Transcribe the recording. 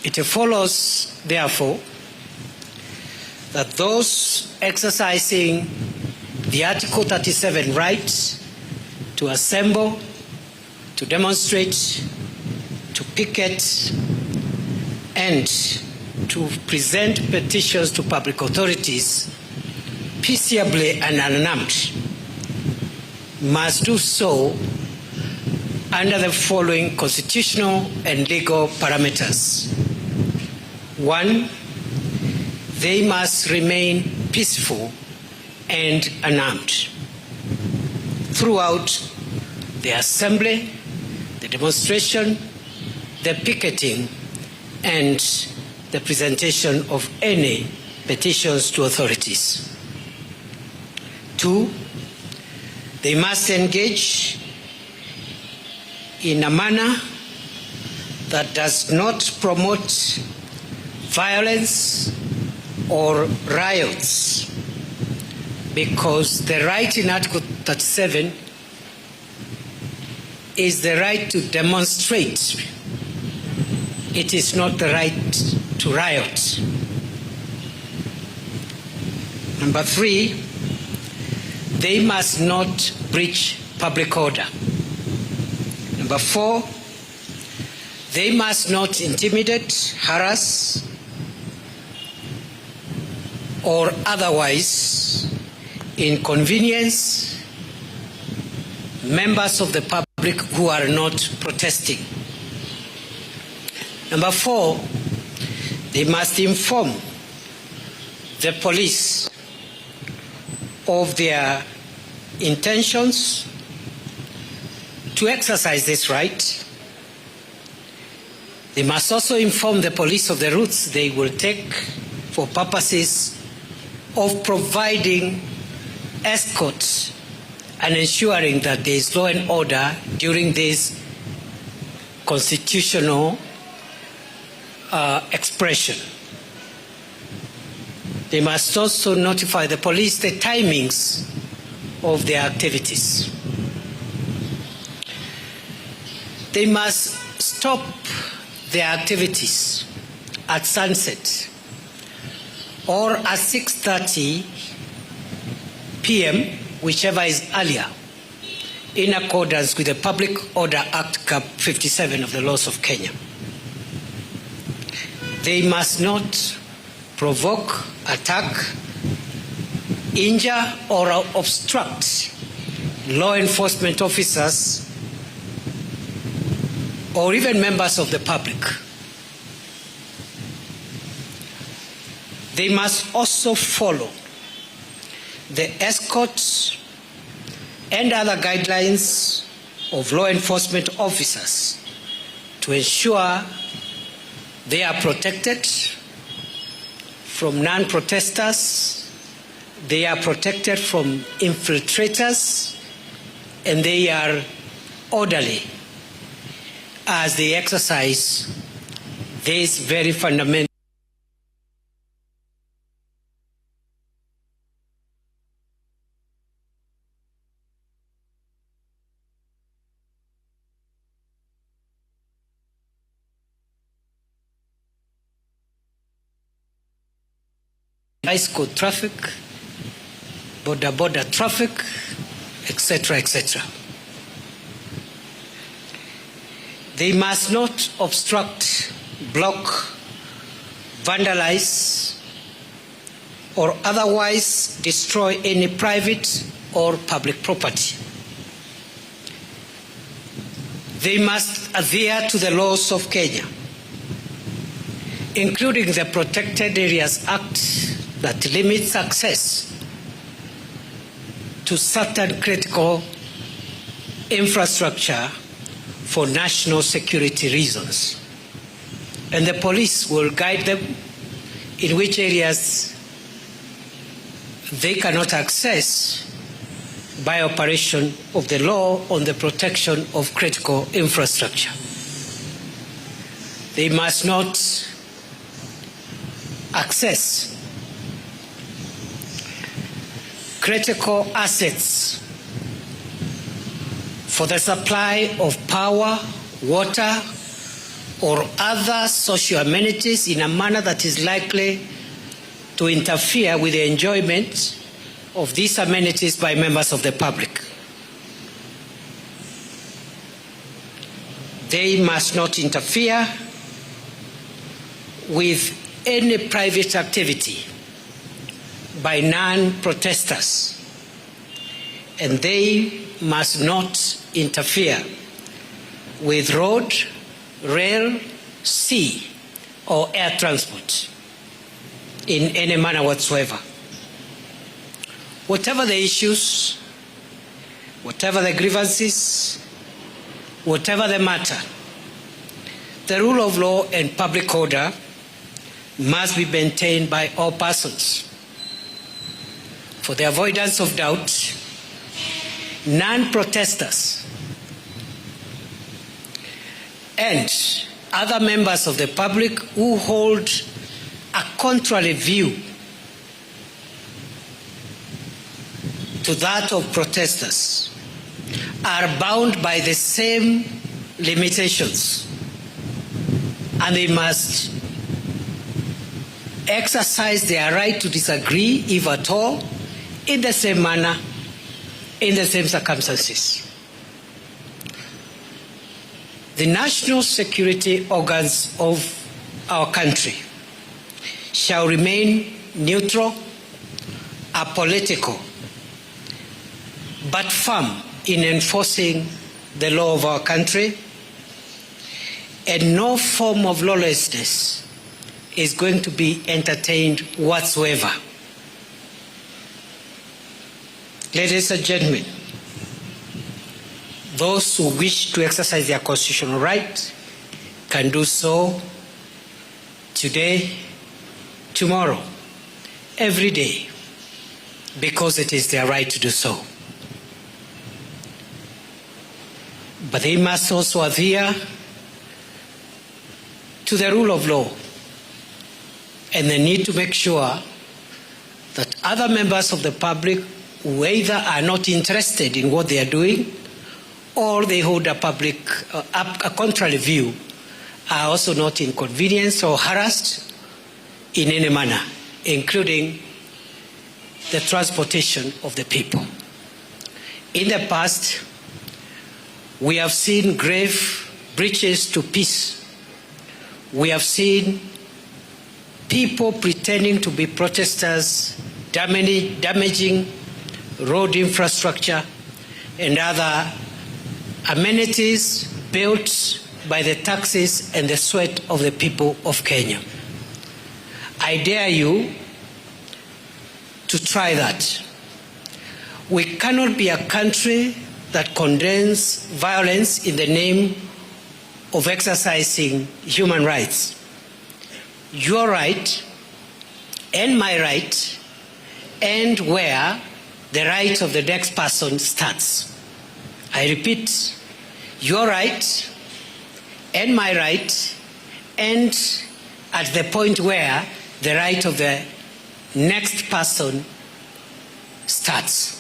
It follows, therefore, that those exercising the Article 37 right to assemble, to demonstrate, to picket, and to present petitions to public authorities peaceably and unarmed must do so under the following constitutional and legal parameters. 1, they must remain peaceful and unarmed throughout the assembly, the demonstration, the picketing, and the presentation of any petitions to authorities. 2, they must engage in a manner that does not promote violence or riots, because the right in Article 37 is the right to demonstrate. It is not the right to riot. Number 3, they must not breach public order. Number 4, they must not intimidate, harass, or otherwise inconvenience members of the public who are not protesting. Number 4, they must inform the police of their intentions to exercise this right. They must also inform the police of the routes they will take for purposes of providing escorts and ensuring that there is law and order during this constitutional expression. They must also notify the police the timings of their activities. They must stop their activities at sunset or at 6:30 p.m., whichever is earlier, in accordance with the Public Order Act Cap 57 of the laws of Kenya. They must not provoke, attack, injure, or obstruct law enforcement officers or even members of the public. They must also follow the escorts and other guidelines of law enforcement officers to ensure they are protected from non-protesters, they are protected from infiltrators, and they are orderly as they exercise this very fundamental bicycle traffic, border traffic, etc., etc. They must not obstruct, block, vandalize, or otherwise destroy any private or public property. They must adhere to the laws of Kenya, including the Protected Areas Act that limits access to certain critical infrastructure for national security reasons. And the police will guide them in which areas they cannot access by operation of the law on the protection of critical infrastructure. They must not access critical assets for the supply of power, water, or other social amenities in a manner that is likely to interfere with the enjoyment of these amenities by members of the public. They must not interfere with any private activity by non-protesters, and they must not interfere with road, rail, sea, or air transport in any manner whatsoever. Whatever the issues, whatever the grievances, whatever the matter, the rule of law and public order must be maintained by all persons. For the avoidance of doubt, non-protesters and other members of the public who hold a contrary view to that of protesters are bound by the same limitations, and they must exercise their right to disagree, if at all, in the same manner, in the same circumstances. The national security organs of our country shall remain neutral, apolitical, but firm in enforcing the law of our country, and no form of lawlessness is going to be entertained whatsoever. Ladies and gentlemen, those who wish to exercise their constitutional right can do so today, tomorrow, every day, because it is their right to do so. But they must also adhere to the rule of law, and they need to make sure that other members of the public who either are not interested in what they are doing or they hold a contrary view are also not inconvenienced or harassed in any manner, including the transportation of the people. In the past, we have seen grave breaches to peace. We have seen people pretending to be protesters, damaging road infrastructure and other amenities built by the taxes and the sweat of the people of Kenya. I dare you to try that. We cannot be a country that condemns violence in the name of exercising human rights. Your right and my right end where the right of the next person starts. I repeat, your right and my right end at the point where the right of the next person starts.